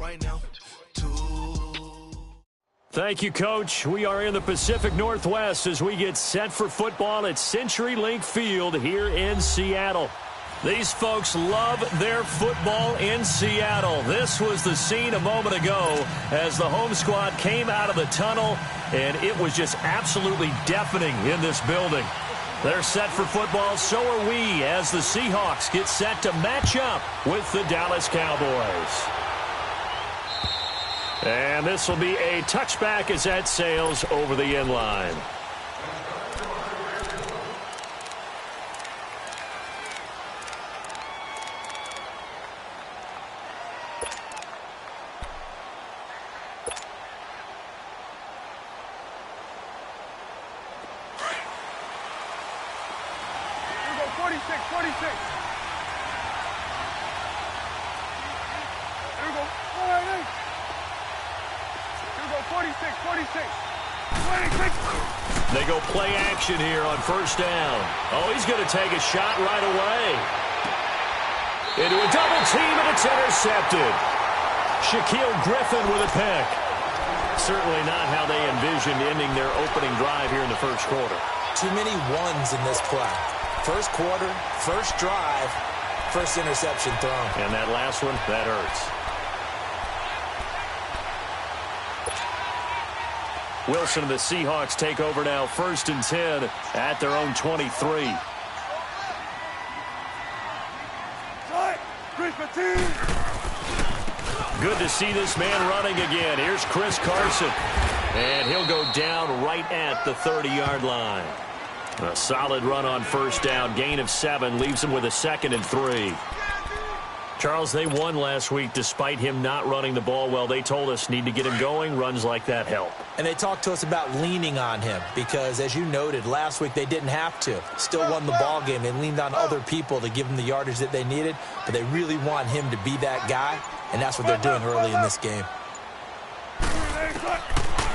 right now. Thank you, Coach. We are in the Pacific Northwest as we get set for football at CenturyLink Field here in Seattle. These folks love their football in Seattle. This was the scene a moment ago as the home squad came out of the tunnel, and it was just absolutely deafening in this building. They're set for football, so are we, as the Seahawks get set to match up with the Dallas Cowboys. And this will be a touchback as that sails over the end line. They go play action here on first down. Oh, he's going to take a shot right away. Into a double team, and it's intercepted. Shaquille Griffin with a pick. Certainly not how they envisioned ending their opening drive here in the first quarter. Too many ones in this play. First quarter, first drive, first interception thrown. And that last one, that hurts. Wilson and the Seahawks take over now, 1st and 10 at their own 23. Good to see this man running again. Here's Chris Carson. And he'll go down right at the 30-yard line. A solid run on first down. Gain of 7 leaves him with a 2nd and 3. Charles, they won last week despite him not running the ball well. They told us need to get him going. Runs like that help. And they talked to us about leaning on him because, as you noted, last week they didn't have to. Still won the ball game. They leaned on other people to give them the yardage that they needed, but they really want him to be that guy, and that's what they're doing early in this game.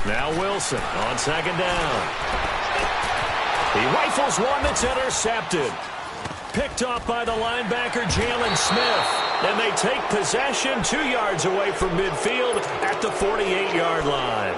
Now Wilson on 2nd down. He rifles one that's intercepted. Picked off by the linebacker, Jalen Smith. And they take possession 2 yards away from midfield at the 48-yard line.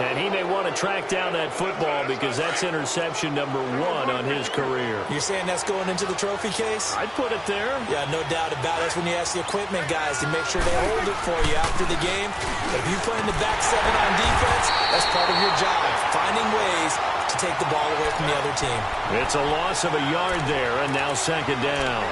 And he may want to track down that football because that's interception number 1 on his career. You're saying that's going into the trophy case? I'd put it there. Yeah, no doubt about it. That's when you ask the equipment guys to make sure they hold it for you after the game. But if you play in the back 7 on defense, that's part of your job, finding ways to take the ball away from the other team. It's a loss of a yard there, and now 2nd down.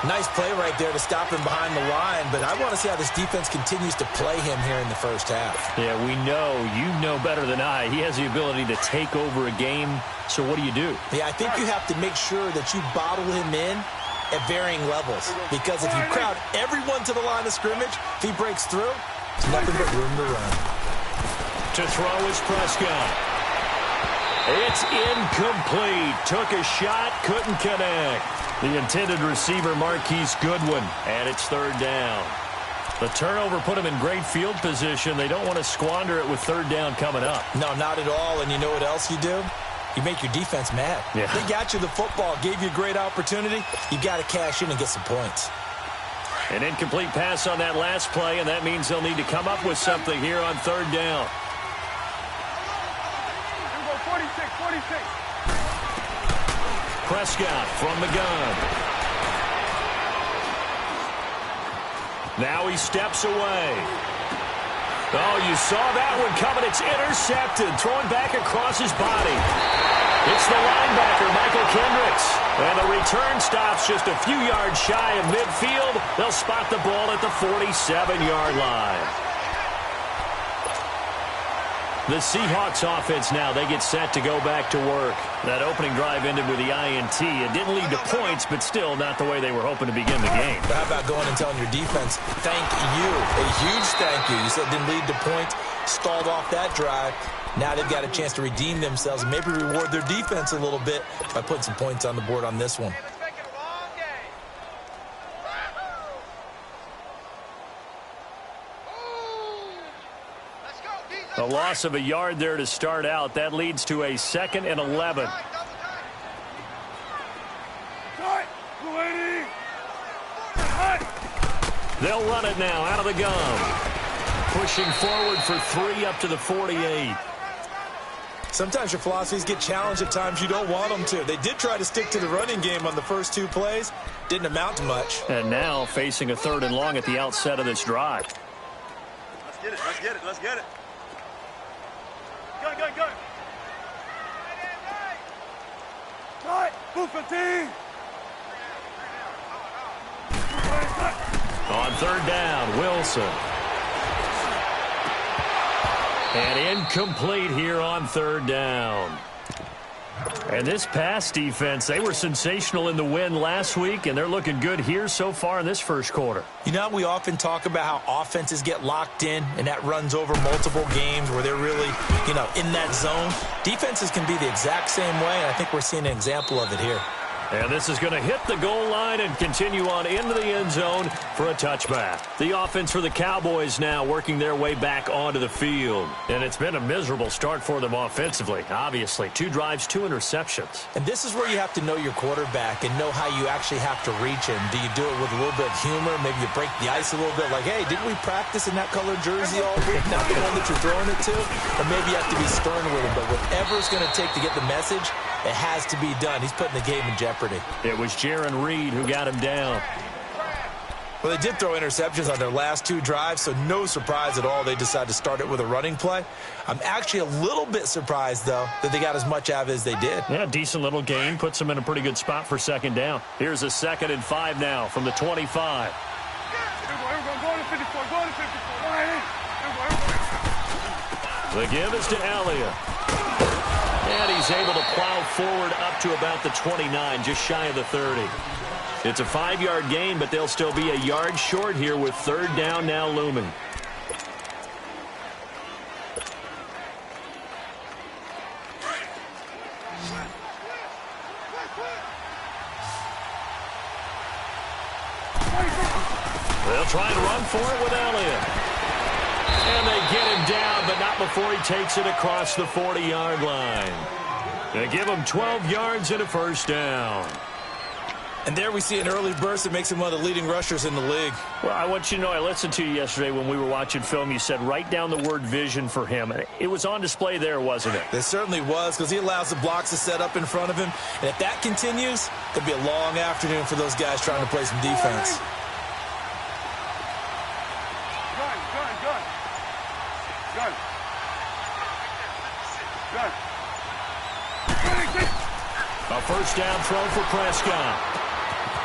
Nice play right there to stop him behind the line, but I want to see how this defense continues to play him here in the first half. Yeah, we know. You know better than I. He has the ability to take over a game, so what do you do? Yeah, I think you have to make sure that you bottle him in at varying levels, because if you crowd everyone to the line of scrimmage, if he breaks through, there's nothing but room to run. To throw is Prescott. It's incomplete. Took a shot, couldn't connect. The intended receiver, Marquise Goodwin, and it's 3rd down. The turnover put him in great field position. They don't want to squander it with 3rd down coming up. No, not at all. And you know what else you do? You make your defense mad. Yeah. They got you the football, gave you a great opportunity. You got to cash in and get some points. An incomplete pass on that last play, and that means they'll need to come up with something here on 3rd down. 46. Prescott from the gun. Now he steps away. Oh, you saw that one coming. It's intercepted. Throwing back across his body. It's the linebacker, Michael Kendricks. And the return stops just a few yards shy of midfield. They'll spot the ball at the 47-yard line. The Seahawks offense now, they get set to go back to work. That opening drive ended with the INT. It didn't lead to points, but still not the way they were hoping to begin the game. But how about going and telling your defense, thank you, a huge thank you. You said it didn't lead to points, stalled off that drive. Now they've got a chance to redeem themselves and maybe reward their defense a little bit by putting some points on the board on this one. A loss of a yard there to start out. That leads to a 2nd and 11. They'll run it now out of the gun. Pushing forward for 3 up to the 48. Sometimes your philosophies get challenged at times you don't want them to. They did try to stick to the running game on the first 2 plays. Didn't amount to much. And now facing a 3rd and long at the outset of this drive. Let's get it. Let's get it. Let's get it. Go, go, go. Right. Move 15. On 3rd down, Wilson. And incomplete here on 3rd down. And this pass defense, they were sensational in the win last week, and they're looking good here so far in this first quarter. You know, we often talk about how offenses get locked in, and that runs over multiple games where they're really, in that zone. Defenses can be the exact same way, and I think we're seeing an example of it here. And this is going to hit the goal line and continue on into the end zone for a touchback. The offense for the Cowboys now working their way back onto the field. And it's been a miserable start for them offensively, obviously. 2 drives, 2 interceptions. And this is where you have to know your quarterback and know how you actually have to reach him. Do you do it with a little bit of humor? Maybe you break the ice a little bit like, hey, didn't we practice in that colored jersey all week? Not the one that you're throwing it to? Or maybe you have to be stern with him. But whatever it's going to take to get the message, it has to be done. He's putting the game in jeopardy. It was Jaron Reed who got him down. Well, they did throw interceptions on their last 2 drives, so no surprise at all they decided to start it with a running play. I'm actually a little bit surprised, though, that they got as much out of it as they did. Yeah, decent little gain. Puts them in a pretty good spot for 2nd down. Here's a 2nd and 5 now from the 25. The give is to Elliott. And he's able to plow forward up to about the 29, just shy of the 30. It's a 5-yard gain, but they'll still be a yard short here with 3rd down now looming. They'll try and run for it with Elliott. And they get him down, but not before he takes it across the 40-yard line. They give him 12 yards and a 1st down. And there we see an early burst that makes him one of the leading rushers in the league. Well, I want you to know, I listened to you yesterday when we were watching film. You said write down the word vision for him. It was on display there, wasn't it? It certainly was, because he allows the blocks to set up in front of him. And if that continues, it'll be a long afternoon for those guys trying to play some defense. A 1st down throw for Prescott.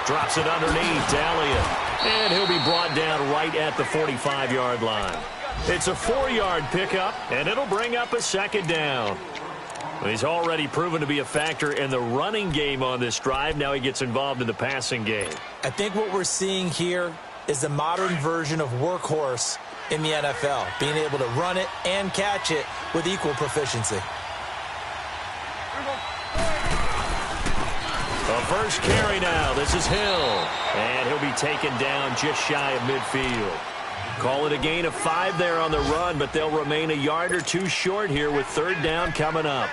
Drops it underneath to Elliott. And he'll be brought down right at the 45-yard line. It's a 4-yard pickup, and it'll bring up a 2nd down. He's already proven to be a factor in the running game on this drive. Now he gets involved in the passing game. I think what we're seeing here is the modern version of workhorse in the NFL, being able to run it and catch it with equal proficiency. A 1st carry now. This is Hill. And he'll be taken down just shy of midfield. Call it a gain of 5 there on the run, but they'll remain a yard or 2 short here with 3rd down coming up.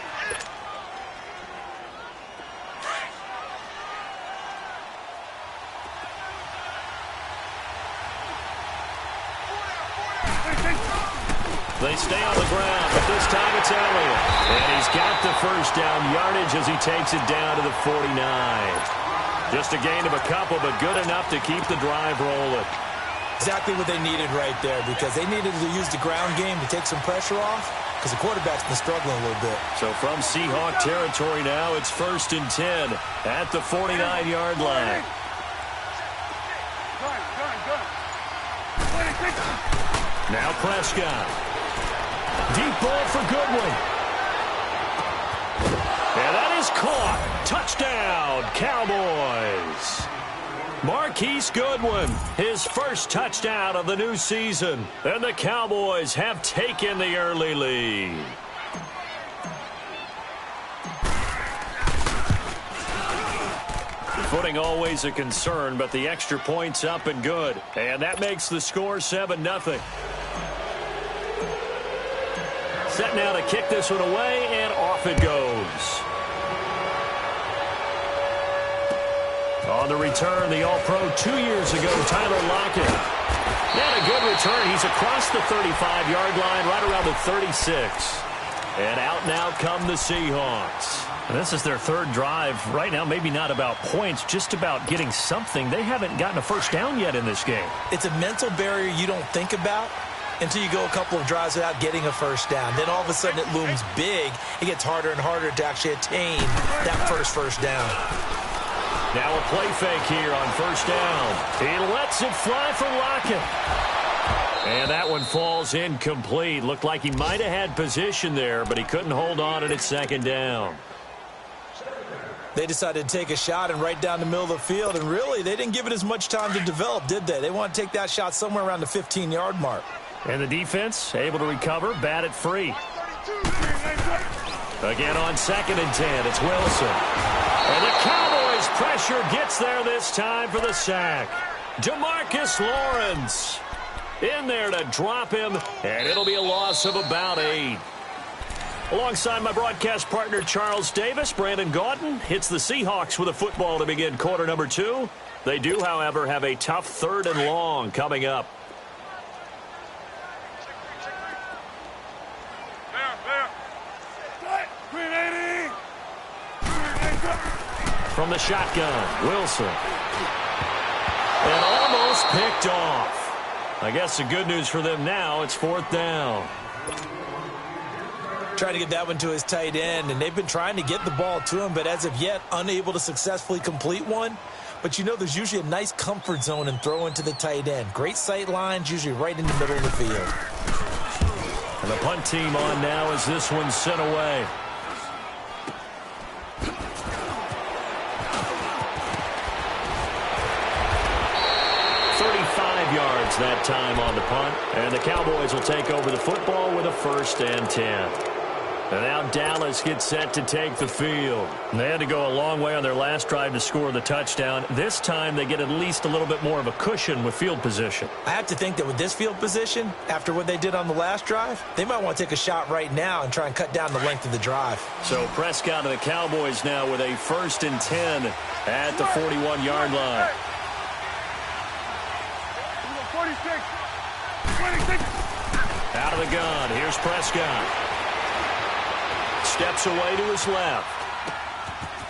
They stay on the ground, but this time it's Elliott. And he's got the 1st down yardage as he takes it down to the 49. Just a gain of a couple, but good enough to keep the drive rolling. Exactly what they needed right there, because they needed to use the ground game to take some pressure off, because the quarterback's been struggling a little bit. So from Seahawk territory now, it's 1st and 10 at the 49-yard line. Now Prescott. Deep ball for Goodwin. And that is caught. Touchdown, Cowboys. Marquise Goodwin, his 1st touchdown of the new season. And the Cowboys have taken the early lead. Footing always a concern, but the extra point's up and good. And that makes the score 7-0. Set now to kick this one away, and off it goes. On the return, the All-Pro 2 years ago, Tyler Lockett. And a good return. He's across the 35-yard line, right around the 36. And out now come the Seahawks. And this is their third drive. Right now, maybe not about points, just about getting something. They haven't gotten a first down yet in this game. It's a mental barrier you don't think about until you go a couple of drives without getting a first down. Then all of a sudden it looms big. It gets harder and harder to actually attain that first down. Now a play fake here on first down. He lets it fly for Lockett. And that one falls incomplete. Looked like he might have had position there, but he couldn't hold on, and it's second down. They decided to take a shot and right down the middle of the field, and really, they didn't give it as much time to develop, did they? They want to take that shot somewhere around the 15-yard mark. And the defense able to recover, bat it free. Again on 2nd and 10, it's Wilson. And the Cowboys' pressure gets there this time for the sack. DeMarcus Lawrence in there to drop him, and it'll be a loss of about 8. Alongside my broadcast partner, Charles Davis, Brandon Gaudin hits the Seahawks with a football to begin quarter number 2. They do, however, have a tough 3rd and long coming up. From the shotgun, Wilson. And almost picked off. I guess the good news for them now, it's 4th down. Trying to get that one to his tight end, and they've been trying to get the ball to him, but as of yet, unable to successfully complete one. But you know there's usually a nice comfort zone in throwing to the tight end. Great sight lines, usually right in the middle of the field. And the punt team on now as this one's sent away. Yards that time on the punt, and the Cowboys will take over the football with a 1st and 10. And now Dallas gets set to take the field. And they had to go a long way on their last drive to score the touchdown. This time they get at least a little bit more of a cushion with field position. I have to think that with this field position, after what they did on the last drive, they might want to take a shot right now and try and cut down the length of the drive. So Prescott and the Cowboys now with a 1st and 10 at the 41-yard line. 26. Out of the gun. Here's Prescott. Steps away to his left.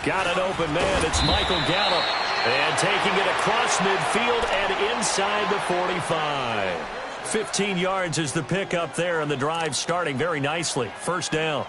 Got an open man. It's Michael Gallup. And taking it across midfield and inside the 45. 15 yards is the pickup there, and the drive starting very nicely. 1st down.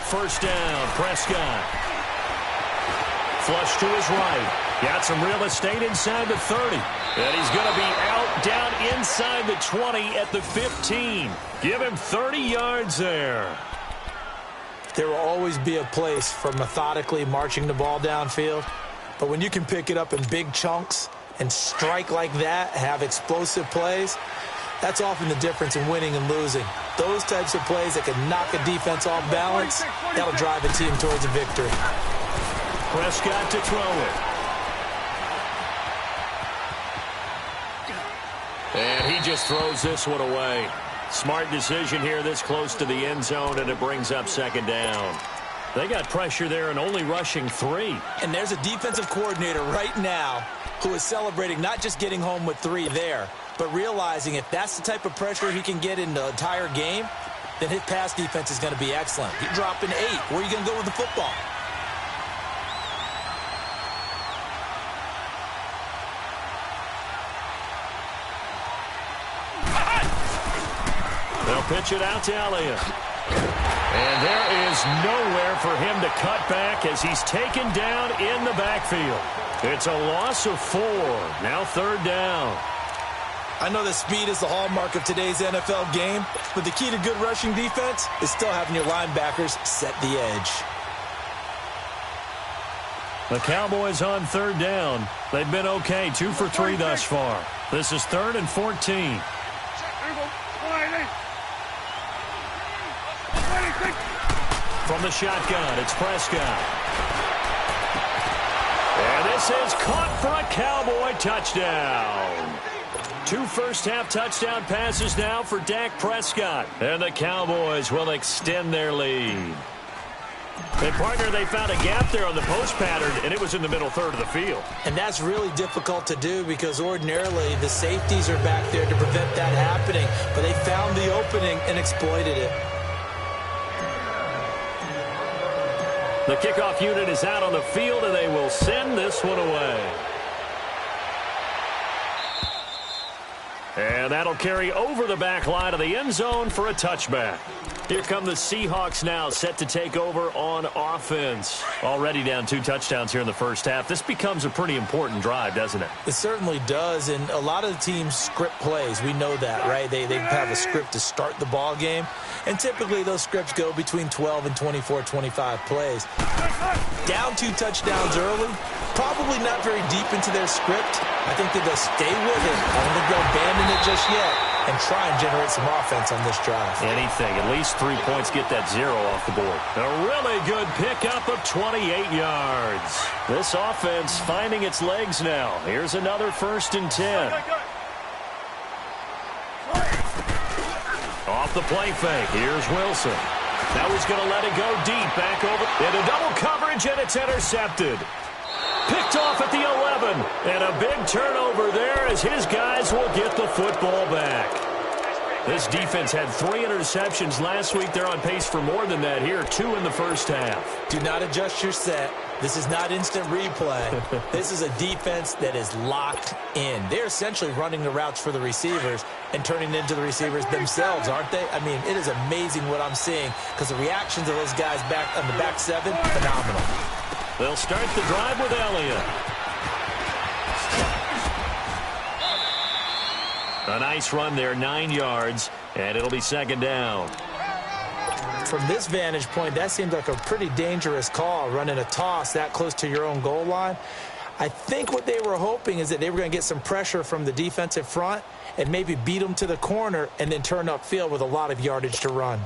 First down, Prescott. Flush to his right. Got some real estate inside the 30. And he's going to be out down inside the 20 at the 15. Give him 30 yards there. There will always be a place for methodically marching the ball downfield. But when you can pick it up in big chunks and strike like that, have explosive plays, that's often the difference in winning and losing. Those types of plays that can knock a defense off balance, that'll drive a team towards a victory. Prescott to throw it. And he just throws this one away. Smart decision here this close to the end zone, and it brings up 2nd down. They got pressure there and only rushing 3. And there's a defensive coordinator right now who is celebrating not just getting home with 3 there, but realizing if that's the type of pressure he can get in the entire game, then his pass defense is going to be excellent. You're dropping 8. Where are you going to go with the football? They'll pitch it out to Elliott. And there is nowhere for him to cut back as he's taken down in the backfield. It's a loss of 4. Now 3rd down. I know that speed is the hallmark of today's NFL game, but the key to good rushing defense is still having your linebackers set the edge. The Cowboys on 3rd down. They've been okay, 2 for 3 thus far. This is 3rd and 14. From the shotgun, it's Prescott. And this is caught for a Cowboy touchdown. 2 first-half touchdown passes now for Dak Prescott. And the Cowboys will extend their lead. And, partner, they found a gap there on the post pattern, and it was in the middle third of the field. And that's really difficult to do because ordinarily the safeties are back there to prevent that happening. But they found the opening and exploited it. The kickoff unit is out on the field, and they will send this one away. And that'll carry over the back line of the end zone for a touchback. Here come the Seahawks now, set to take over on offense. Already down 2 touchdowns here in the first half. This becomes a pretty important drive, doesn't it? It certainly does, and a lot of the teams script plays. We know that, right? They have a script to start the ball game, and typically those scripts go between 12 and 24, 25 plays. Down 2 touchdowns early, probably not very deep into their script. I think that they'll stay with it. I don't think they'll abandon it just yet and try and generate some offense on this drive. Anything. At least 3 points get that 0 off the board. A really good pickup of 28 yards. This offense finding its legs now. Here's another 1st and 10. Off the play fake. Here's Wilson. Now he's going to let it go deep. Back over into double coverage, and it's intercepted. Picked off at the 11, and a big turnover there as his guys will get the football back. This defense had 3 interceptions last week. They're on pace for more than that here, 2 in the first half. Do not adjust your set. This is not instant replay. This is a defense that is locked in. They're essentially running the routes for the receivers and turning into the receivers themselves, aren't they? I mean, it is amazing what I'm seeing because the reactions of those guys back on the back 7, phenomenal. They'll start the drive with Elliott. A nice run there, 9 yards, and it'll be 2nd down. From this vantage point, that seems like a pretty dangerous call, running a toss that close to your own goal line. I think what they were hoping is that they were going to get some pressure from the defensive front and maybe beat them to the corner and then turn upfield with a lot of yardage to run.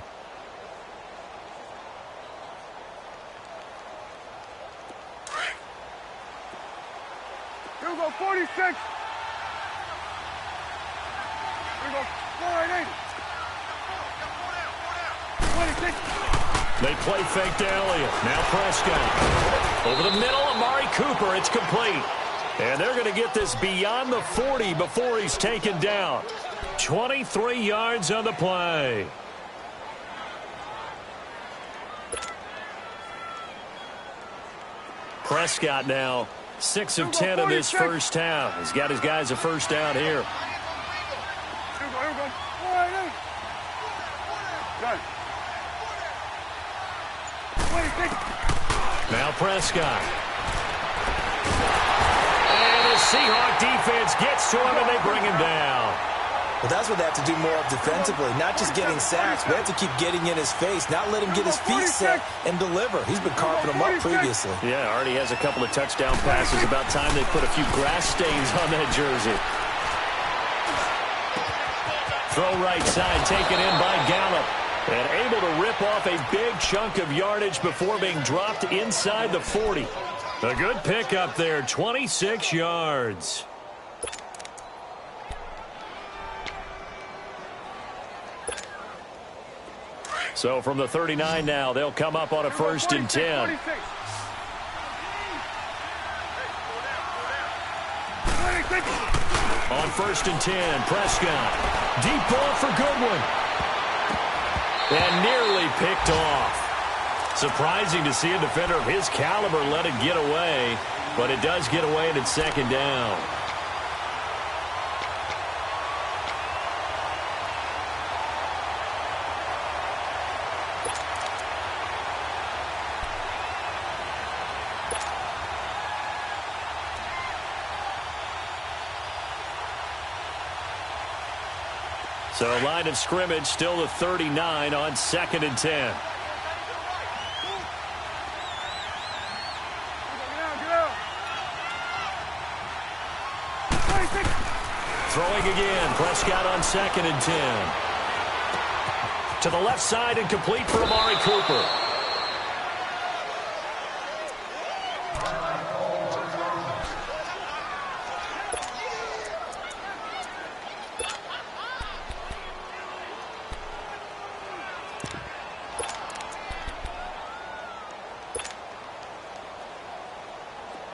Here we go, 46. Here we go, 480. 26. They play fake to Elliott. Now Prescott. Over the middle, Amari Cooper. It's complete. And they're going to get this beyond the 40 before he's taken down. 23 yards on the play. Prescott now 6 of 10 in this first half. He's got his guys a first down here. Here we go, 480. Good. 26. Now Prescott. And the Seahawk defense gets to him, and they bring him down. Well, that's what they have to do more of defensively, not just getting sacks. We have to keep getting in his face, not let him get his feet set and deliver. He's been carving them up previously. Yeah, already has a couple of touchdown passes. About time they put a few grass stains on that jersey. Throw right side, taken in by Gallup. And able to rip off a big chunk of yardage before being dropped inside the 40. A good pickup there, 26 yards. So from the 39 now, they'll come up on a 1st and 10. On 1st and 10, Prescott. Deep ball for Goodwin. And nearly picked off. Surprising to see a defender of his caliber let it get away, but it does get away and it's 2nd down. So line of scrimmage still the 39 on 2nd and 10. Throwing again, Prescott on 2nd and 10. To the left side and complete for Amari Cooper.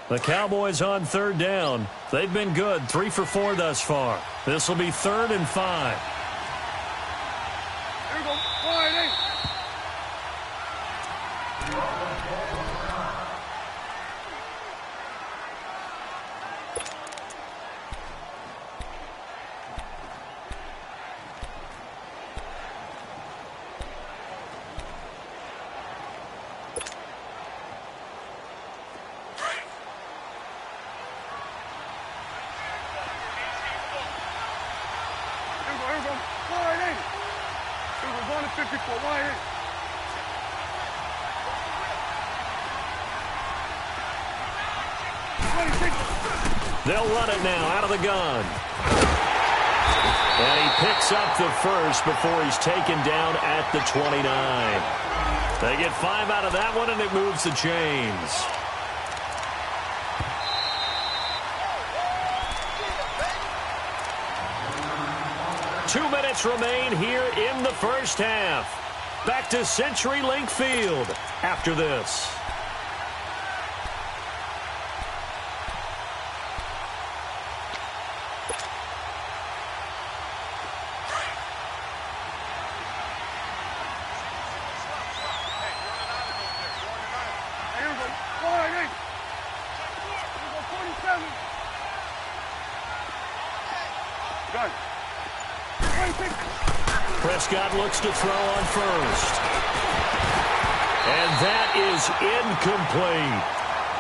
The Cowboys on third down. They've been good, 3 for 4 thus far. This will be 3rd and 5. Here we go. 4-8. They'll run it now out of the gun. And he picks up the first before he's taken down at the 29. They get 5 out of that one, and it moves the chains. Two minutes remain here in the first half. Back to CenturyLink Field after this. Prescott looks to throw on first. And that is incomplete.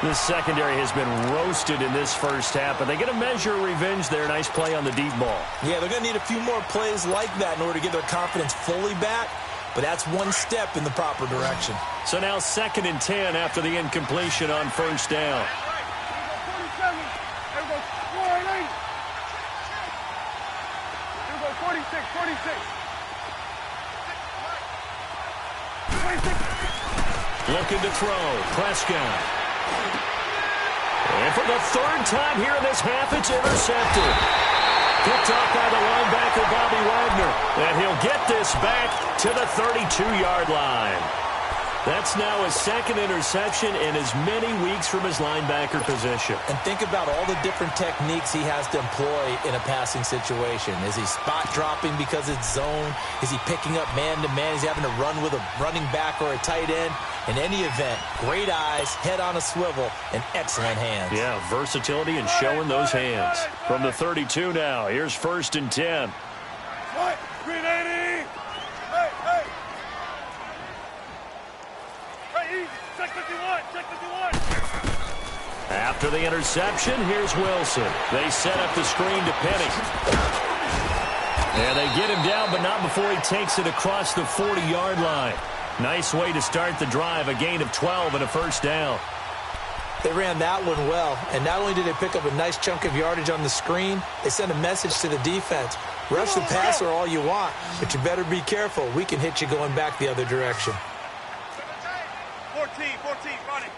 The secondary has been roasted in this first half, but they get a measure of revenge there. Nice play on the deep ball. Yeah, they're going to need a few more plays like that in order to get their confidence fully back, but that's one step in the proper direction. So now 2nd and 10 after the incompletion on first down. Looking to throw. Prescott. And for the 3rd time here in this half, it's intercepted. Picked off by the linebacker, Bobby Wagner. And he'll get this back to the 32-yard line. That's now his 2nd interception in as many weeks from his linebacker position. And think about all the different techniques he has to employ in a passing situation. Is he spot dropping because it's zone? Is he picking up man-to-man? Is he having to run with a running back or a tight end? In any event, great eyes, head on a swivel, and excellent hands. Yeah, versatility and showing those hands. From the 32 now, here's 1st and 10. What? 380. Hey, hey. Hey, easy. Check 51. Check 51. After the interception, here's Wilson. They set up the screen to Penny. And they get him down, but not before he takes it across the 40-yard line. Nice way to start the drive, a gain of 12 and a first down. They ran that one well, and not only did they pick up a nice chunk of yardage on the screen, they sent a message to the defense. Rush the passer all you want, but you better be careful. We can hit you going back the other direction. 14, running.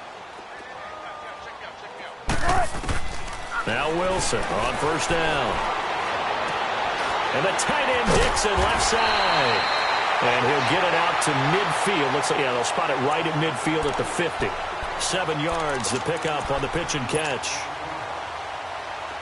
Now Wilson on first down. And the tight end Dixon left side. And he'll get it out to midfield. Looks like, yeah, they'll spot it right at midfield at the 50. 7 yards, the pickup on the pitch and catch.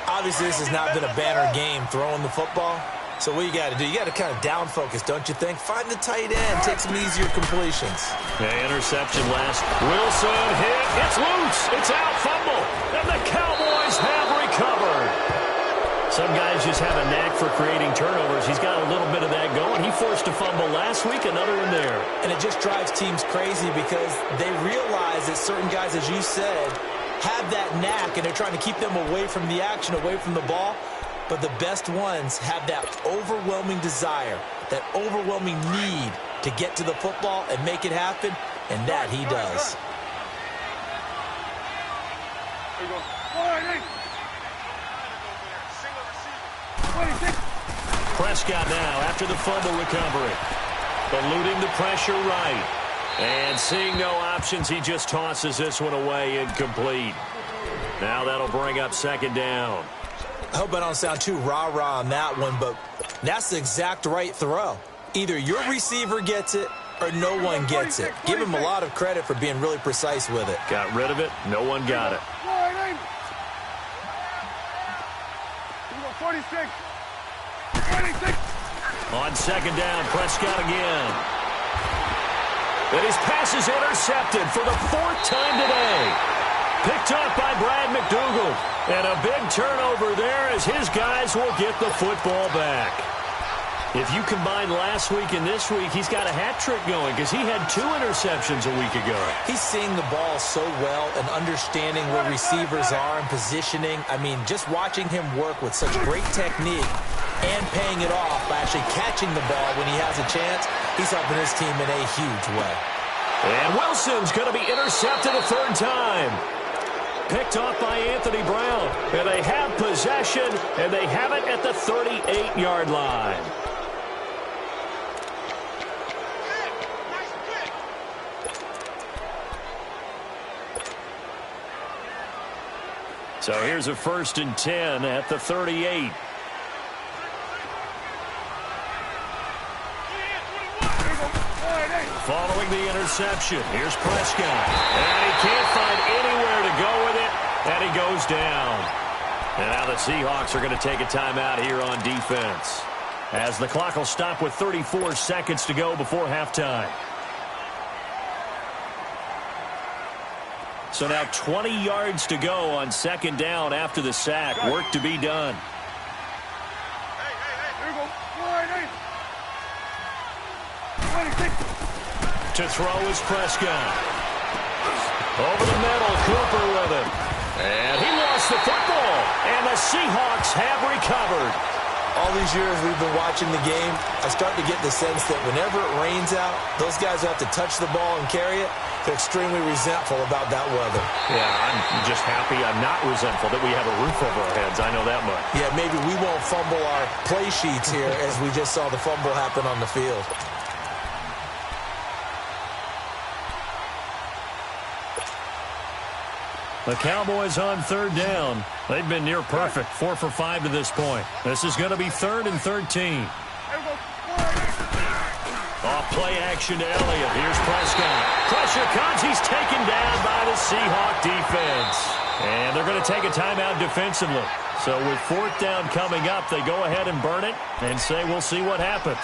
Obviously, this has not been a banner game throwing the football. So what you got to do, you got to kind of down focus, don't you think? Find the tight end, take some easier completions. Yeah, interception last. Wilson hit. It's loose. It's out. Fumble. And the Cowboys have recovered. Some guys just have a knack for creating turnovers. He's got a little bit of that going. He forced a fumble last week, another one there. And it just drives teams crazy because they realize that certain guys, as you said, have that knack, and they're trying to keep them away from the action, away from the ball. But the best ones have that overwhelming desire, that overwhelming need to get to the football and make it happen, and that he does. There you go. Prescott now after the fumble recovery. Eluding the pressure right. And seeing no options, he just tosses this one away incomplete. Now that'll bring up 2nd down. I hope I don't sound too rah-rah on that one, but that's the exact right throw. Either your receiver gets it or no one gets it. Give him a lot of credit for being really precise with it. Got rid of it. No one got it. 26. 26. On second down, Prescott again. And his pass is intercepted for the 4th time today. Picked up by Brad McDougal. And a big turnover there as his guys will get the football back. If you combine last week and this week, he's got a hat trick going because he had 2 interceptions a week ago. He's seeing the ball so well and understanding where receivers are and positioning. I mean, just watching him work with such great technique and paying it off by actually catching the ball when he has a chance, he's helping his team in a huge way. And Wilson's going to be intercepted a 3rd time. Picked off by Anthony Brown. And they have possession, and they have it at the 38-yard line. So here's a 1st and 10 at the 38. Following the interception, here's Prescott. And he can't find anywhere to go with it, and he goes down. And now the Seahawks are going to take a timeout here on defense, as the clock will stop with 34 seconds to go before halftime. So now 20 yards to go on second down after the sack. Work to be done. To throw is Prescott. Over the middle, Cooper with it. And he lost the football. And the Seahawks have recovered. All these years we've been watching the game, I start to get the sense that whenever it rains out, those guys who have to touch the ball and carry it, they're extremely resentful about that weather. Yeah, I'm just happy I'm not resentful that we have a roof over our heads. I know that much. Yeah, maybe we won't fumble our play sheets here as we just saw the fumble happen on the field. The Cowboys on 3rd down. They've been near perfect, 4 for 5 to this point. This is going to be 3rd and 13. Off play action to Elliott. Here's Prescott. Pressure comes. He's taken down by the Seahawk defense. And they're going to take a timeout defensively. So with 4th down coming up, they go ahead and burn it and say we'll see what happens.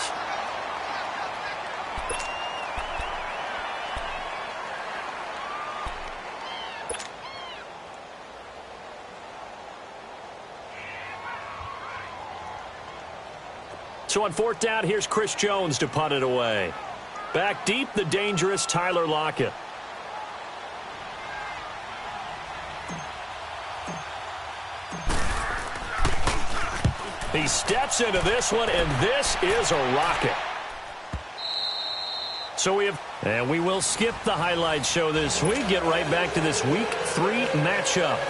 So on 4th down, here's Chris Jones to punt it away. Back deep, the dangerous Tyler Lockett. He steps into this one, and this is a rocket. So we will skip the highlight show this week. Get right back to this Week 3 matchup.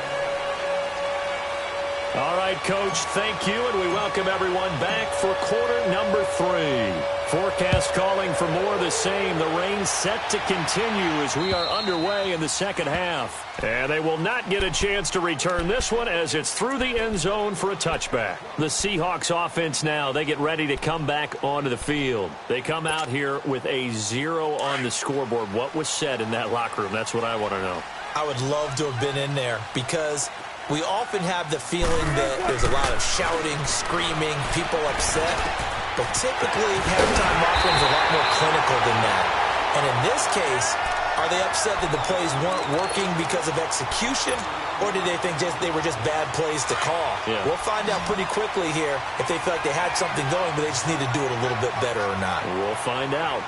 All right, Coach, thank you, and we welcome everyone back for quarter number 3. Forecast calling for more of the same. The rain set to continue as we are underway in the second half. And they will not get a chance to return this one as it's through the end zone for a touchback. The Seahawks offense now, they get ready to come back onto the field. They come out here with a 0 on the scoreboard. What was said in that locker room? That's what I want to know. I would love to have been in there because we often have the feeling that there's a lot of shouting, screaming, people upset. But typically, halftime locker rooms are a lot more clinical than that. And in this case, are they upset that the plays weren't working because of execution? Or did they think they were just bad plays to call? Yeah. We'll find out pretty quickly here if they feel like they had something going, but they just need to do it a little bit better or not. We'll find out.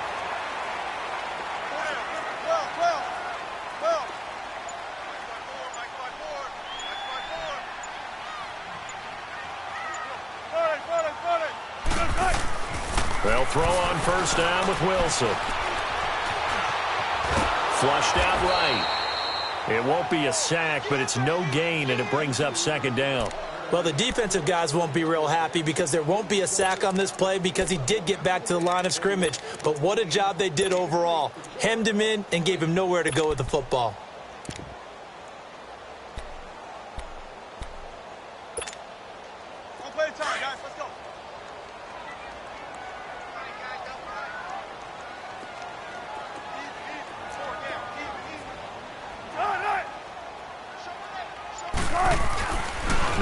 They'll throw on first down with Wilson. Flushed out right. It won't be a sack, but it's no gain, and it brings up second down. Well, the defensive guys won't be real happy because there won't be a sack on this play because he did get back to the line of scrimmage. But what a job they did overall. Hemmed him in and gave him nowhere to go with the football.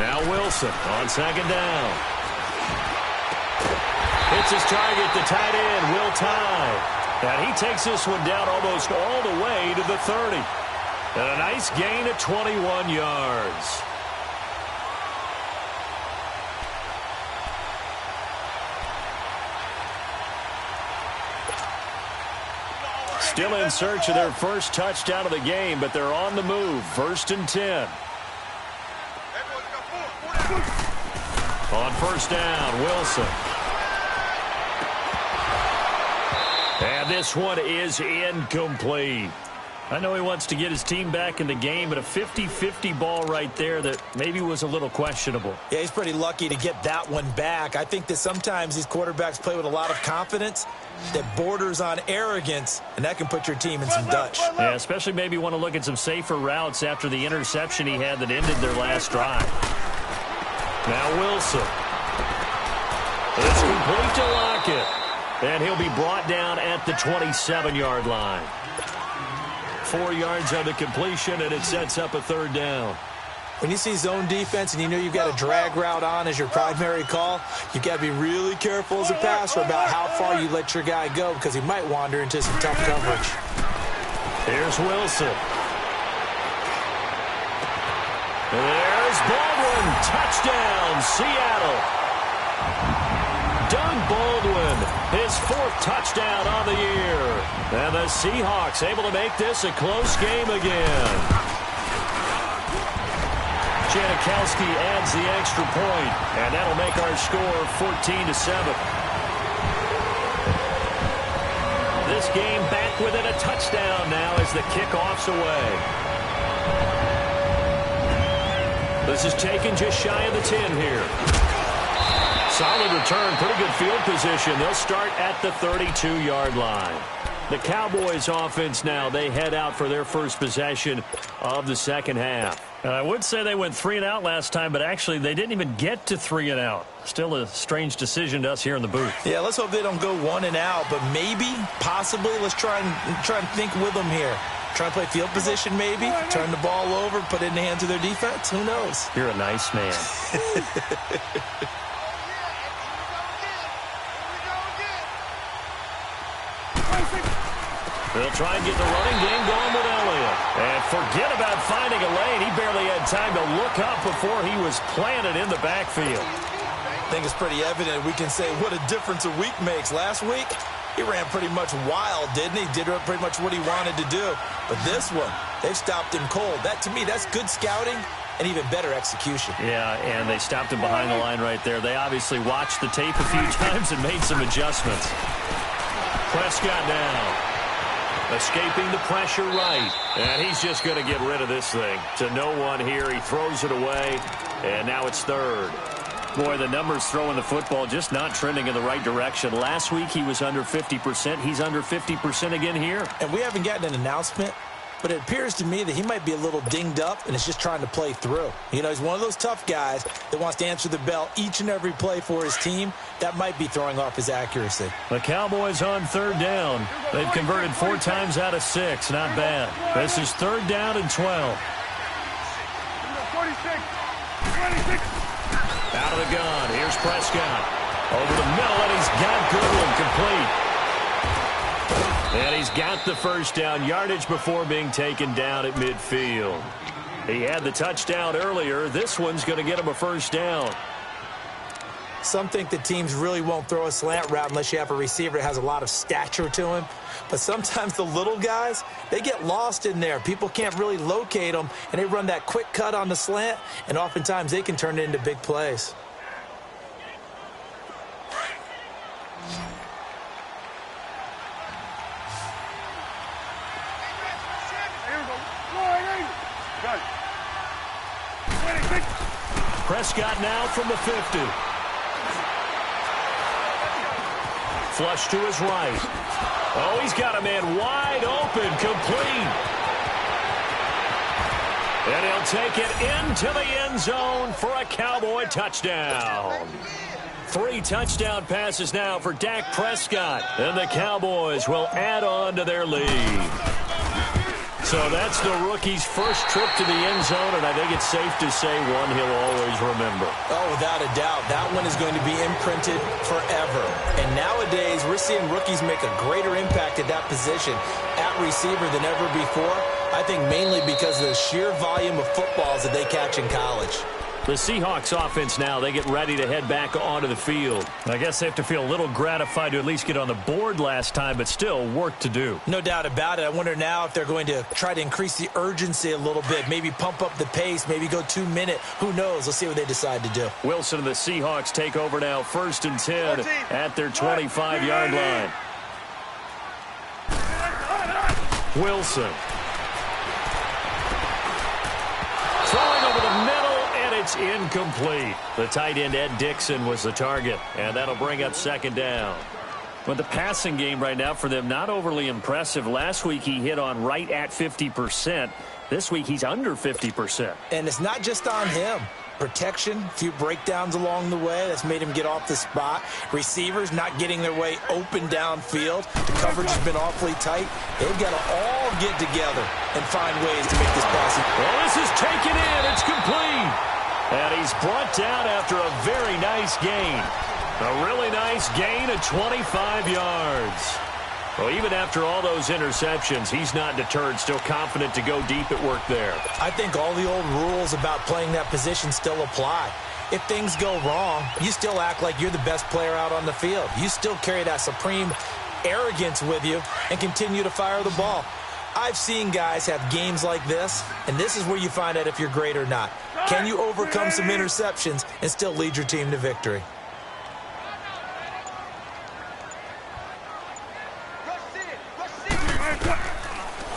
Now Wilson on second down. Hits his target, the tight end, Will Tye. And he takes this one down almost all the way to the 30. And a nice gain of 21 yards. Still in search of their first touchdown of the game, but they're on the move. 1st and 10. On first down, Wilson. And this one is incomplete. I know he wants to get his team back in the game, but a 50-50 ball right there that maybe was a little questionable. Yeah, he's pretty lucky to get that one back. I think that sometimes these quarterbacks play with a lot of confidence that borders on arrogance, and that can put your team in some Dutch. Yeah, especially maybe want to look at some safer routes after the interception he had that ended their last drive. Now Wilson. It's complete to Lockett. And he'll be brought down at the 27-yard line. 4 yards on the completion, and it sets up a 3rd down. When you see zone defense and you know you've got a drag route on as your primary call, you've got to be really careful as a passer about how far you let your guy go because he might wander into some tough coverage. Here's Wilson. There's Baldwin. Touchdown, Seattle. Doug Baldwin, his 4th touchdown on the year. And the Seahawks able to make this a close game again. Janikowski adds the extra point, and that'll make our score 14-7. This game back within a touchdown now as the kickoff's away. This is taken just shy of the 10 here. Solid return, pretty good field position. They'll start at the 32-yard line. The Cowboys offense now, they head out for their first possession of the second half. I would say they went 3 and out last time, but actually they didn't even get to 3 and out. Still a strange decision to us here in the booth. Yeah, let's hope they don't go 1 and out, but maybe, possibly, let's try and think with them here. Try and play field position maybe, turn the ball over, put it in the hands of their defense. Who knows? You're a nice man. They'll try and get the running game going with Elliott. And forget about finding a lane. He barely had time to look up before he was planted in the backfield. I think it's pretty evident. We can say what a difference a week makes. Last week, he ran pretty much wild, didn't he? Did pretty much what he wanted to do. But this one, they've stopped him cold. That, to me, that's good scouting and even better execution. Yeah, and they stopped him behind the line right there. They obviously watched the tape a few times and made some adjustments. Prescott now. Escaping the pressure right. And he's just going to get rid of this thing. To no one here. He throws it away. And now it's 3rd. Boy, the numbers throwing the football just not trending in the right direction. Last week he was under 50%. He's under 50% again here. And we haven't gotten an announcement, but it appears to me that he might be a little dinged up and is just trying to play through. You know, he's one of those tough guys that wants to answer the bell each and every play for his team. That might be throwing off his accuracy. The Cowboys on 3rd down. They've converted 4 times out of 6. Not bad. This is 3rd down and 12. 46. Out of the gun. Here's Prescott. Over the middle, and he's got Goodwin complete. And he's got the first down. Yardage before being taken down at midfield. He had the touchdown earlier. This one's going to get him a first down. Some think that teams really won't throw a slant route unless you have a receiver that has a lot of stature to him. But sometimes the little guys, they get lost in there. People can't really locate them, and they run that quick cut on the slant, and oftentimes they can turn it into big plays. Prescott now from the 50. Flush to his right. Oh, he's got a man wide open, complete. And he'll take it into the end zone for a Cowboy touchdown. 3 touchdown passes now for Dak Prescott. And the Cowboys will add on to their lead. So that's the rookie's first trip to the end zone, and I think it's safe to say one he'll always remember. Oh, without a doubt. That one is going to be imprinted forever. And nowadays, we're seeing rookies make a greater impact at that position at receiver than ever before. I think mainly because of the sheer volume of footballs that they catch in college. The Seahawks offense now, they get ready to head back onto the field. I guess they have to feel a little gratified to at least get on the board last time, but still work to do. No doubt about it. I wonder now if they're going to try to increase the urgency a little bit, maybe pump up the pace, maybe go 2 minute. Who knows? Let's see what they decide to do. Wilson and the Seahawks take over now, 1st and 10 at their 25-yard line. Wilson. Throwing over the middle. It's incomplete. The tight end, Ed Dixon, was the target, and that'll bring up 2nd down. But the passing game right now for them, not overly impressive. Last week he hit on right at 50%. This week he's under 50%. And it's not just on him. Protection, a few breakdowns along the way. That's made him get off the spot. Receivers not getting their way open downfield. The coverage has been awfully tight. They've got to all get together and find ways to make this passing. Well, this is taken in. It's complete. And he's brought down after a very nice gain. A really nice gain of 25 yards. Well, even after all those interceptions, he's not deterred, still confident to go deep at work there. I think all the old rules about playing that position still apply. If things go wrong, you still act like you're the best player out on the field. You still carry that supreme arrogance with you and continue to fire the ball. I've seen guys have games like this, and this is where you find out if you're great or not. Can you overcome some interceptions and still lead your team to victory?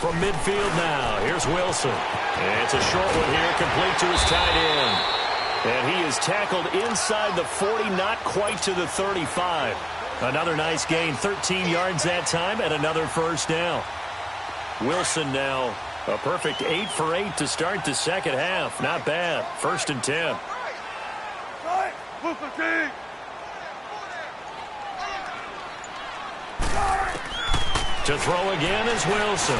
From midfield now, here's Wilson. And it's a short one here, complete to his tight end. And he is tackled inside the 40, not quite to the 35. Another nice gain, 13 yards that time, and another 1st down. Wilson now a perfect 8 for 8 to start the 2nd half. Not bad. 1st and 10. To throw again is Wilson.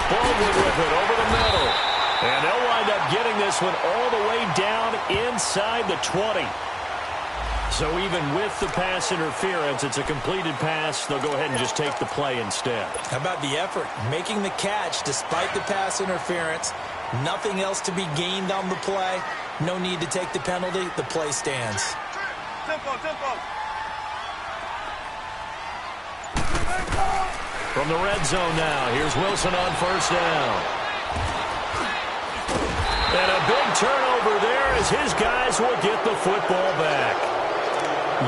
Baldwin with it over the middle. And they'll wind up getting this one all the way down inside the 20. So even with the pass interference, it's a completed pass. They'll go ahead and just take the play instead. How about the effort? Making the catch despite the pass interference. Nothing else to be gained on the play. No need to take the penalty. The play stands. Tempo. From the red zone now, here's Wilson on 1st down. And a big turnover there as his guys will get the football back.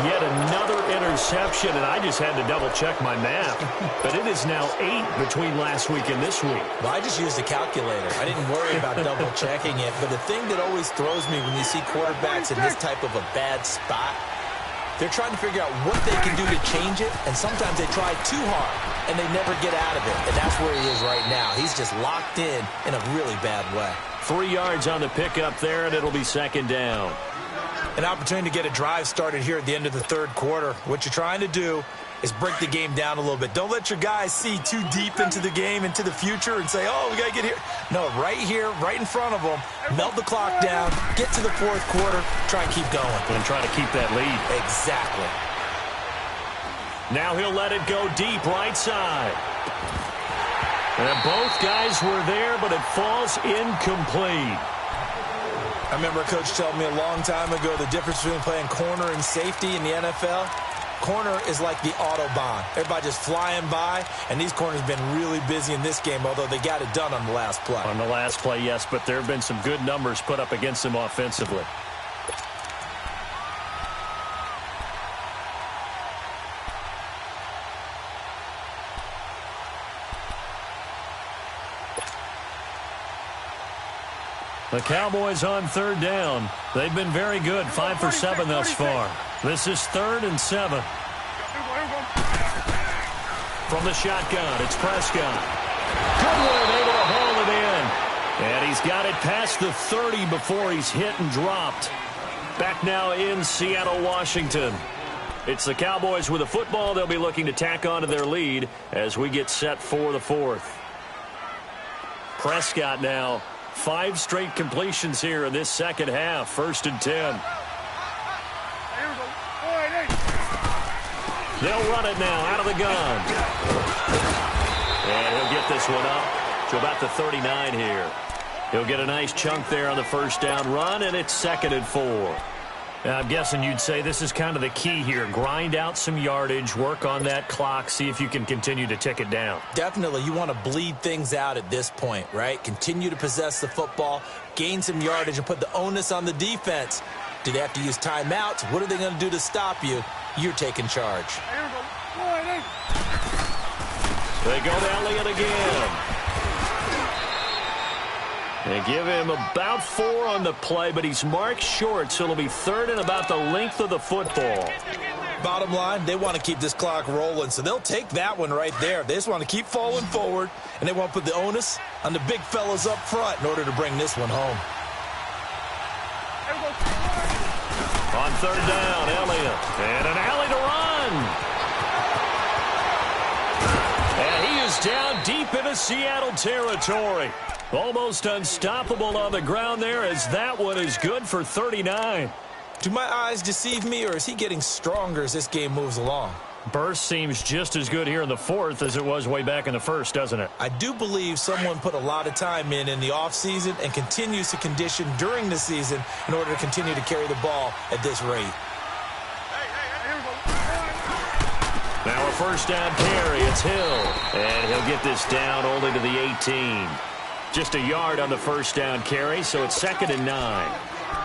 Yet another interception, and I just had to double-check my math. But it is now 8 between last week and this week. Well, I just used a calculator. I didn't worry about double-checking it. But the thing that always throws me when you see quarterbacks in this type of a bad spot, they're trying to figure out what they can do to change it, and sometimes they try too hard, and they never get out of it. And that's where he is right now. He's just locked in a really bad way. 3 yards on the pickup there, and it'll be 2nd down. An opportunity to get a drive started here at the end of the 3rd quarter. What you're trying to do is break the game down a little bit. Don't let your guys see too deep into the game, into the future, and say, oh, we got to get here. No, right here, right in front of them, melt the clock down, get to the 4th quarter, try and keep going. And try to keep that lead. Exactly. Now he'll let it go deep right side. And both guys were there, but it falls incomplete. I remember a coach telling me a long time ago the difference between playing corner and safety in the NFL. Corner is like the Autobahn. Everybody just flying by, and these corners have been really busy in this game, although they got it done on the last play. On the last play, yes, but there have been some good numbers put up against them offensively. The Cowboys on 3rd down. They've been very good, 5 for 7 thus far. This is 3rd and 7. From the shotgun, it's Prescott. Goodwin able to haul it in. And he's got it past the 30 before he's hit and dropped. Back now in Seattle, Washington. It's the Cowboys with the football. They'll be looking to tack on to their lead as we get set for the 4th. Prescott now 5 straight completions here in this second half. 1st and 10. They'll run it now out of the gun. And he'll get this one up to about the 39 here. He'll get a nice chunk there on the first down run, and it's 2nd and 4. I'm guessing you'd say this is kind of the key here. Grind out some yardage, work on that clock, see if you can continue to tick it down. Definitely. You want to bleed things out at this point, right? Continue to possess the football, gain some yardage, and put the onus on the defense. Do they have to use timeouts? What are they going to do to stop you? You're taking charge. They go to Elliott again. They give him about 4 on the play, but he's marked short, so it'll be 3rd and about the length of the football. Bottom line, they want to keep this clock rolling, so they'll take that one right there. They just want to keep falling forward, and they want to put the onus on the big fellas up front in order to bring this one home. On 3rd down, Elliott. And an alley to run. And he is down deep into Seattle territory. Almost unstoppable on the ground there, as that one is good for 39. Do my eyes deceive me, or is he getting stronger as this game moves along? Burst seems just as good here in the 4th as it was way back in the 1st, doesn't it? I do believe someone put a lot of time in the offseason and continues to condition during the season in order to continue to carry the ball at this rate. Now a 1st down carry. It's Hill. And he'll get this down only to the 18. Just a yard on the 1st down carry, so it's 2nd and 9.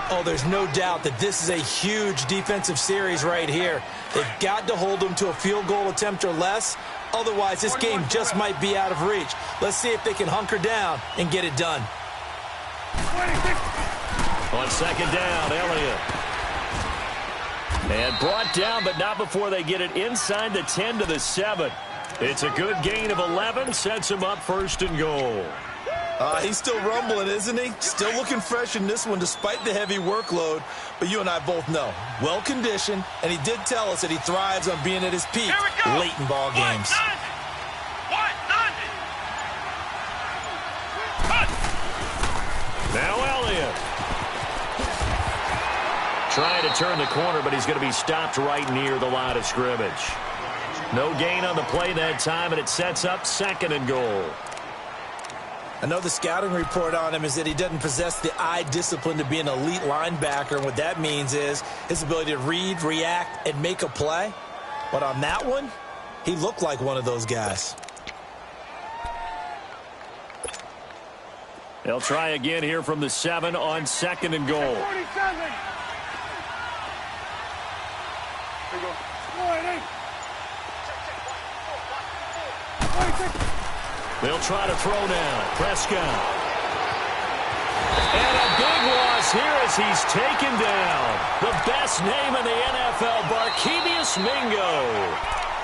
Oh, there's no doubt that this is a huge defensive series right here. They've got to hold them to a field goal attempt or less. Otherwise, this game just might be out of reach. Let's see if they can hunker down and get it done. On 2nd down, Elliott. And brought down, but not before they get it inside the 10 to the 7. It's a good gain of 11, sets him up 1st and goal. He's still rumbling, isn't he? Still looking fresh in this one despite the heavy workload. But you and I both know, well-conditioned, and he did tell us that he thrives on being at his peak late in ball games. Now Elliott. Trying to turn the corner, but he's going to be stopped right near the line of scrimmage. No gain on the play that time, and it sets up 2nd and goal. I know the scouting report on him is that he doesn't possess the eye discipline to be an elite linebacker, and what that means is his ability to read, react, and make a play. But on that one, he looked like one of those guys. They'll try again here from the 7 on 2nd and goal. They'll try to throw now. Prescott. And a big loss here as he's taken down. The best name in the NFL, Barkevious Mingo.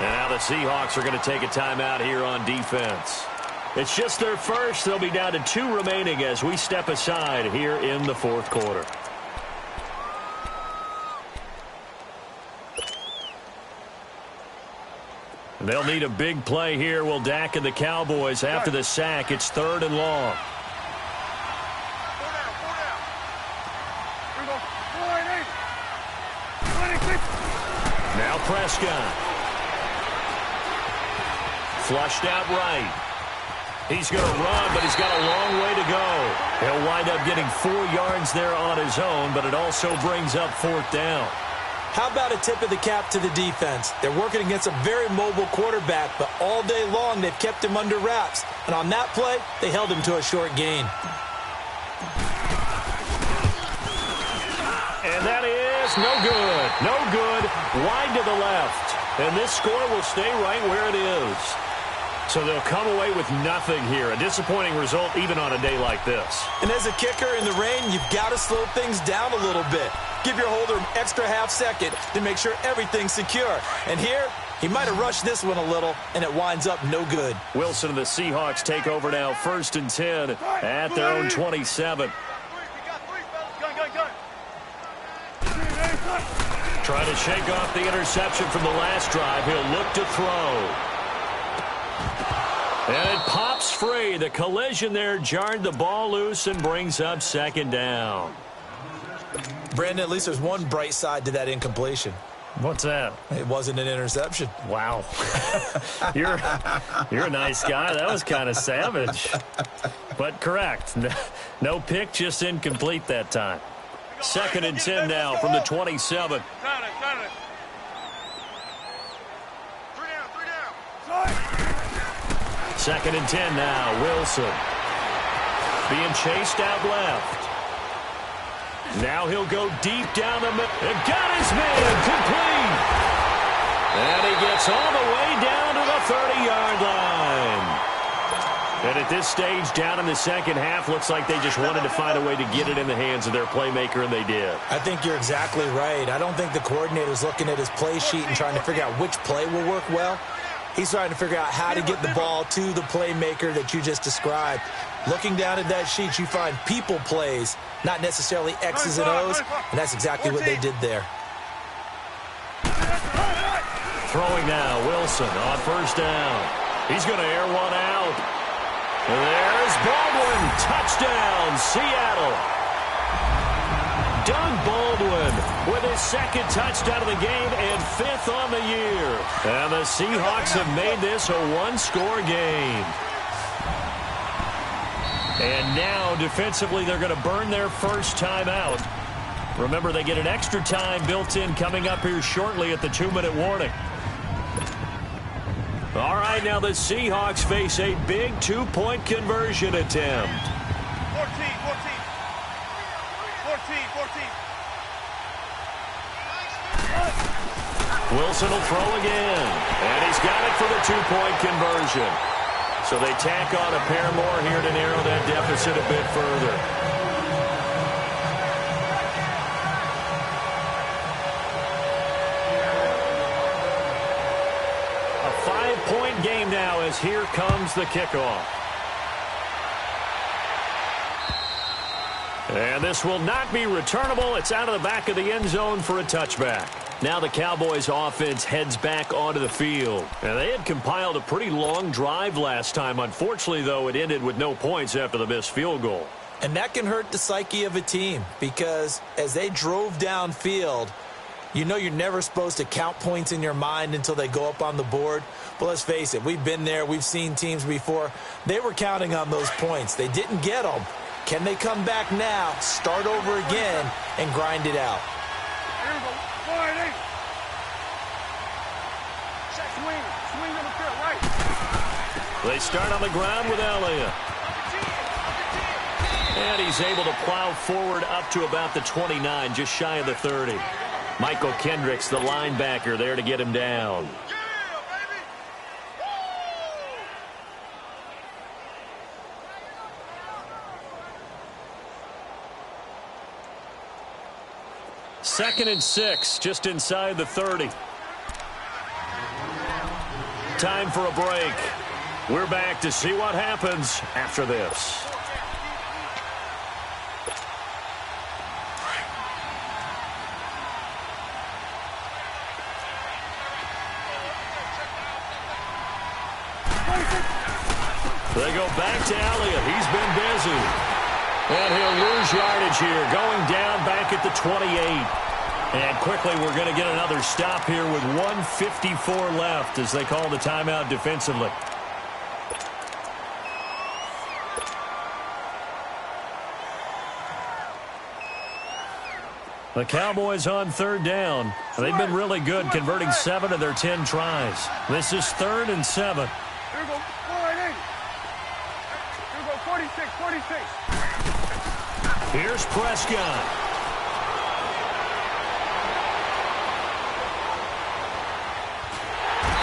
And now the Seahawks are going to take a timeout here on defense. It's just their first. They'll be down to 2 remaining as we step aside here in the 4th quarter. They'll need a big play here. Will Dak and the Cowboys after the sack. It's 3rd and long. Now Prescott. Flushed out right. He's going to run, but he's got a long way to go. He'll wind up getting 4 yards there on his own, but it also brings up 4th down. How about a tip of the cap to the defense? They're working against a very mobile quarterback, but all day long they've kept him under wraps. And on that play, they held him to a short gain. And that is no good. No good. Wide to the left. And this score will stay right where it is. So they'll come away with nothing here. A disappointing result even on a day like this. And as a kicker in the rain, you've got to slow things down a little bit. Give your holder an extra half second to make sure everything's secure. And here, he might have rushed this one a little, and it winds up no good. Wilson and the Seahawks take over now, 1st and 10 at their own 27. Trying to shake off the interception from the last drive. He'll look to throw. And it pops free. The collision there jarred the ball loose and brings up second down. Brandon, at least there's one bright side to that incompletion. What's that? It wasn't an interception. Wow. You're a nice guy. That was kind of savage. But correct. No pick, just incomplete that time. 2nd and 10 now from the 27. Second and 10 now. Wilson being chased out left. Now he'll go deep down the middle. And got his man complete. And he gets all the way down to the 30-yard line. And at this stage, down in the second half, looks like they just wanted to find a way to get it in the hands of their playmaker, and they did. I think you're exactly right. I don't think the coordinator's looking at his play sheet and trying to figure out which play will work well. He's trying to figure out how to get the ball to the playmaker that you just described. Looking down at that sheet, you find people plays, not necessarily X's and O's, and that's exactly what they did there. Throwing now, Wilson on first down. He's going to air one out. There's Baldwin. Touchdown, Seattle. Doug Baldwin with his 2nd touchdown of the game and 5th on the year. And the Seahawks have made this a one-score game. And now, defensively, they're going to burn their first timeout. Remember, they get an extra time built in coming up here shortly at the 2-minute warning. All right, now the Seahawks face a big 2-point conversion attempt. 14. Wilson will throw again. And he's got it for the 2-point conversion. So they tack on a pair more here to narrow that deficit a bit further. A 5-point game now as here comes the kickoff. And this will not be returnable. It's out of the back of the end zone for a touchback. Now the Cowboys offense heads back onto the field. And they had compiled a pretty long drive last time. Unfortunately, though, it ended with no points after the missed field goal. And that can hurt the psyche of a team because as they drove downfield, you know you're never supposed to count points in your mind until they go up on the board. But let's face it, we've been there. We've seen teams before. They were counting on those points. They didn't get them. Can they come back now, start over again, and grind it out? Here we go. Swing on the field, right. They start on the ground with Elliott. And he's able to plow forward up to about the 29, just shy of the 30. Michael Kendricks, the linebacker, there to get him down. Yeah, baby. Second and 6, just inside the 30. Time for a break. We're back to see what happens after this. They go back to Elliott. He's been busy. And he'll lose yardage here, going down back at the 28. And quickly we're going to get another stop here with 1:54 left as they call the timeout defensively. The Cowboys on third down. They've been really good, converting 7 of their 10 tries. This is 3rd and 7. Here we go. 480. Here we go. 46. Here's Prescott.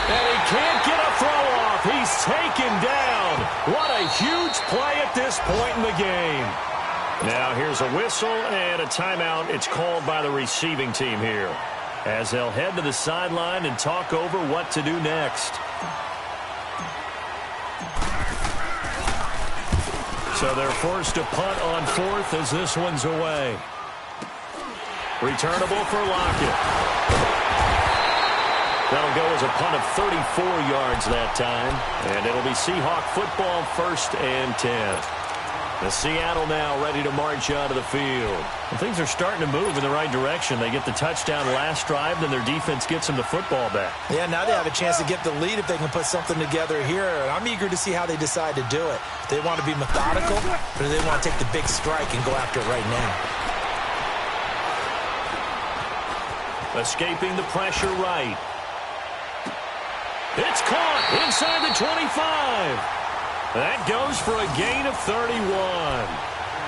And he can't get a throw off. He's taken down. What a huge play at this point in the game. Now here's a whistle and a timeout. It's called by the receiving team here, as they'll head to the sideline and talk over what to do next. So they're forced to punt on 4th as this one's away. Returnable for Lockett. That'll go as a punt of 34 yards that time. And it'll be Seahawk football, 1st and 10. The Seattle now ready to march onto the field. And things are starting to move in the right direction. They get the touchdown last drive, then their defense gets them the football back. Yeah, now they have a chance to get the lead if they can put something together here. And I'm eager to see how they decide to do it. Do they want to be methodical, or do they want to take the big strike and go after it right now? Escaping the pressure right. It's caught inside the 25. That goes for a gain of 31.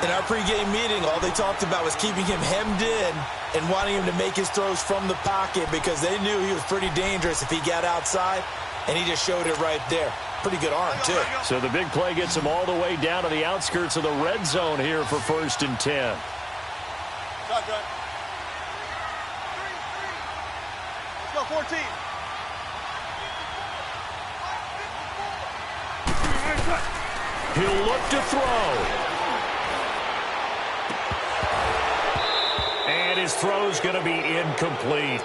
In our pregame meeting, all they talked about was keeping him hemmed in and wanting him to make his throws from the pocket because they knew he was pretty dangerous if he got outside, and he just showed it right there. Pretty good arm, too. So the big play gets him all the way down to the outskirts of the red zone here for 1st and 10. Shotgun. Let's go, 14. He'll look to throw. And his throw's going to be incomplete.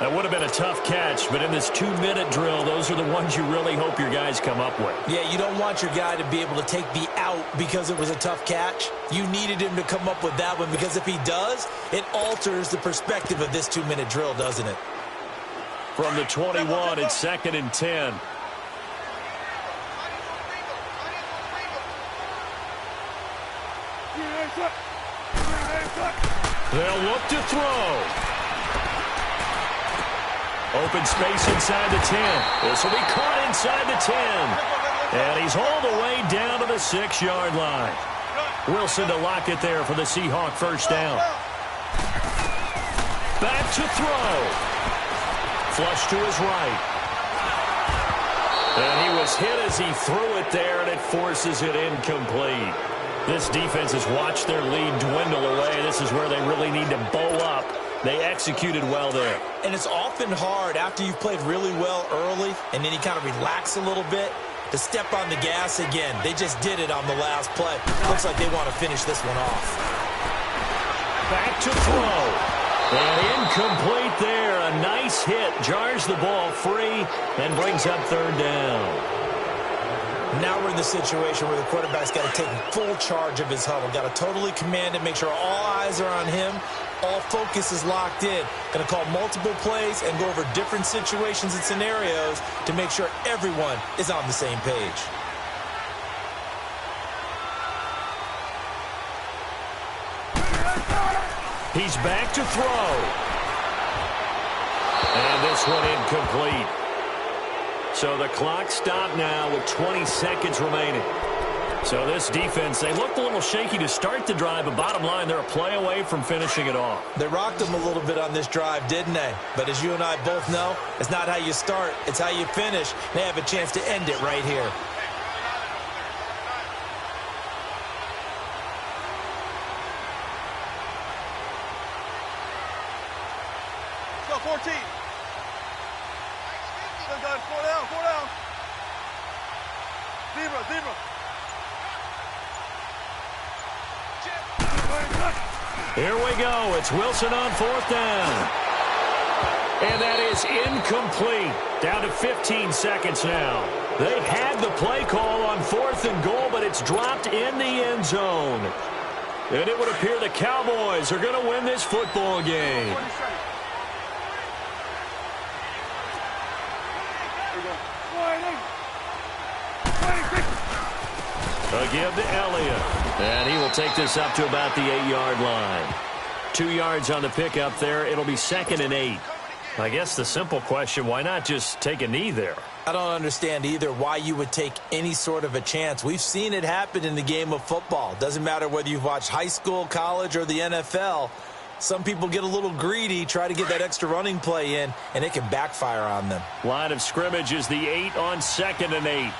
That would have been a tough catch, but in this 2-minute drill, those are the ones you really hope your guys come up with. Yeah, you don't want your guy to be able to take the out because it was a tough catch. You needed him to come up with that one because if he does, it alters the perspective of this 2-minute drill, doesn't it? From the 21, it's 2nd and 10. They'll look to throw. Open space inside the 10. This will be caught inside the 10. And he's hauled away down to the 6-yard line. Wilson to lock it there for the Seahawk 1st down. Back to throw. Flush to his right. And he was hit as he threw it there, and it forces it incomplete. This defense has watched their lead dwindle away. This is where they really need to bow up. They executed well there. And it's often hard after you've played really well early and then you kind of relax a little bit to step on the gas again. They just did it on the last play. Looks like they want to finish this one off. Back to throw. And incomplete there. A nice hit. Jars the ball free and brings up 3rd down. Now we're in the situation where the quarterback's got to take full charge of his huddle. Got to totally command it, make sure all eyes are on him. All focus is locked in. Going to call multiple plays and go over different situations and scenarios to make sure everyone is on the same page. He's back to throw. And this one incomplete. So the clock stopped now with 20 seconds remaining. So this defense, they looked a little shaky to start the drive, but bottom line, they're a play away from finishing it off. They rocked them a little bit on this drive, didn't they? But as you and I both know, it's not how you start, it's how you finish. They have a chance to end it right here. Let's go, 14. Four down. Zebra. Here we go. It's Wilson on 4th down. And that is incomplete. Down to 15 seconds now. They had the play call on 4th and goal, but it's dropped in the end zone. And it would appear the Cowboys are going to win this football game. A give to Elliott. And he will take this up to about the 8-yard line. 2 yards on the pickup there. It'll be 2nd and 8. I guess the simple question, why not just take a knee there? I don't understand either why you would take any sort of a chance. We've seen it happen in the game of football. Doesn't matter whether you've watched high school, college, or the NFL. Some people get a little greedy, try to get that extra running play in, and it can backfire on them. Line of scrimmage is the 8 on 2nd and 8.